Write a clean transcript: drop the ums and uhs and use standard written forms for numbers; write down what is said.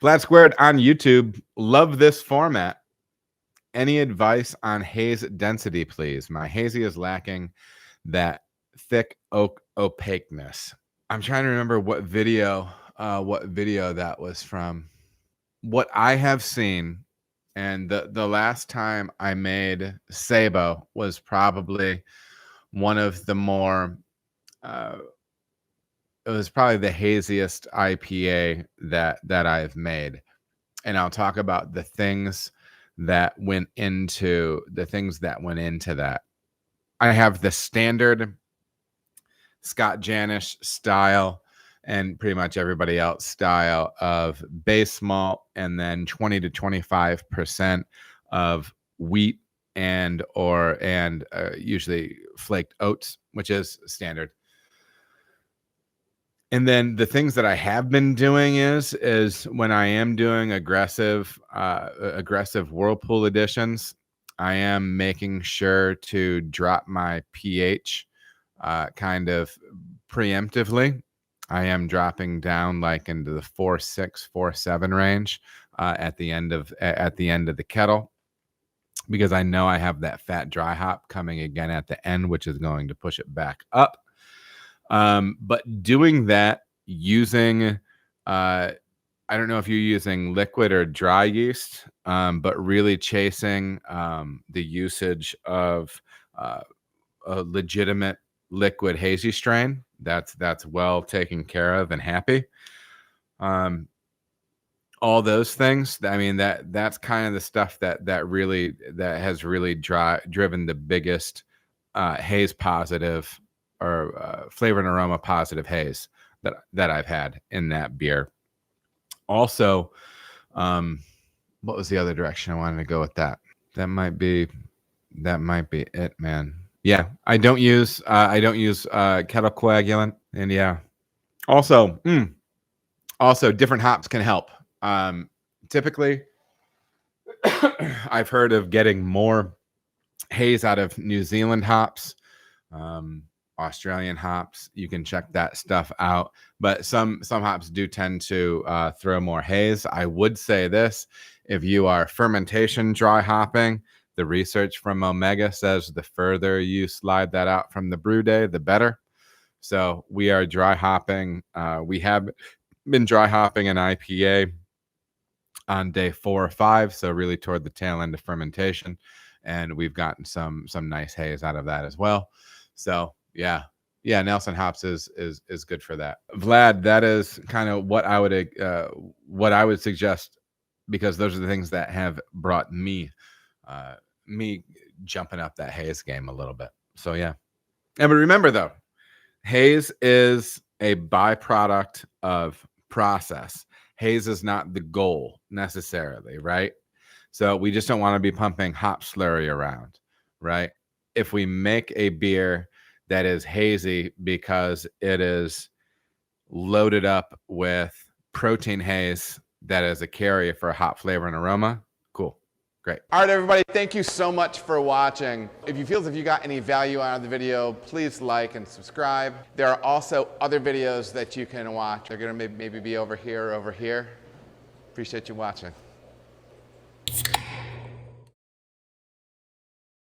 Flat Squared on YouTube. Love this format. Any advice on haze density, please? My hazy is lacking that thick opaqueness. I'm trying to remember what video that was from. What I have seen, and the last time I made Sabo was probably one of the more it was probably the haziest IPA that I've made. And I'll talk about the things that went into that. I have the standard Scott Janish style and pretty much everybody else style of base malt, and then 20 to 25% of wheat and usually flaked oats, which is standard. And then the things that I have been doing is when I am doing aggressive Whirlpool editions, I am making sure to drop my pH kind of preemptively. I am dropping down like into the 4.6, 4.7 range at the end of the kettle, because I know I have that fat dry hop coming again at the end, which is going to push it back up. But doing that using, I don't know if you're using liquid or dry yeast, but really chasing the usage of a legitimate liquid hazy strain that's well taken care of and happy. All those things. I mean, that's kind of the stuff that has really driven the biggest haze positive or flavor and aroma positive haze that I've had in that beer. Also, what was the other direction I wanted to go with that? That might be it, man. Yeah, I don't use kettle coagulant, and yeah. Also, different hops can help. Typically, I've heard of getting more haze out of New Zealand hops, Australian hops. You can check that stuff out. But some hops do tend to throw more haze. I would say this: if you are fermentation dry hopping, the research from Omega says the further you slide that out from the brew day, the better. So we are dry hopping. We have been dry hopping an IPA on day 4 or 5, so really toward the tail end of fermentation, and we've gotten some nice haze out of that as well. So yeah, Nelson hops is good for that. Vlad, that is kind of what I would suggest, because those are the things that have brought me jumping up that haze game a little bit. So yeah, and but remember though, haze is a byproduct of process. Haze is not the goal necessarily, right? So we just don't want to be pumping hop slurry around, right? If we make a beer that is hazy because it is loaded up with protein haze that is a carrier for hop flavor and aroma, cool. Great. All right, everybody, thank you so much for watching. If you feel as if you got any value out of the video, please like and subscribe. There are also other videos that you can watch. They're going to maybe be over here or over here. Appreciate you watching.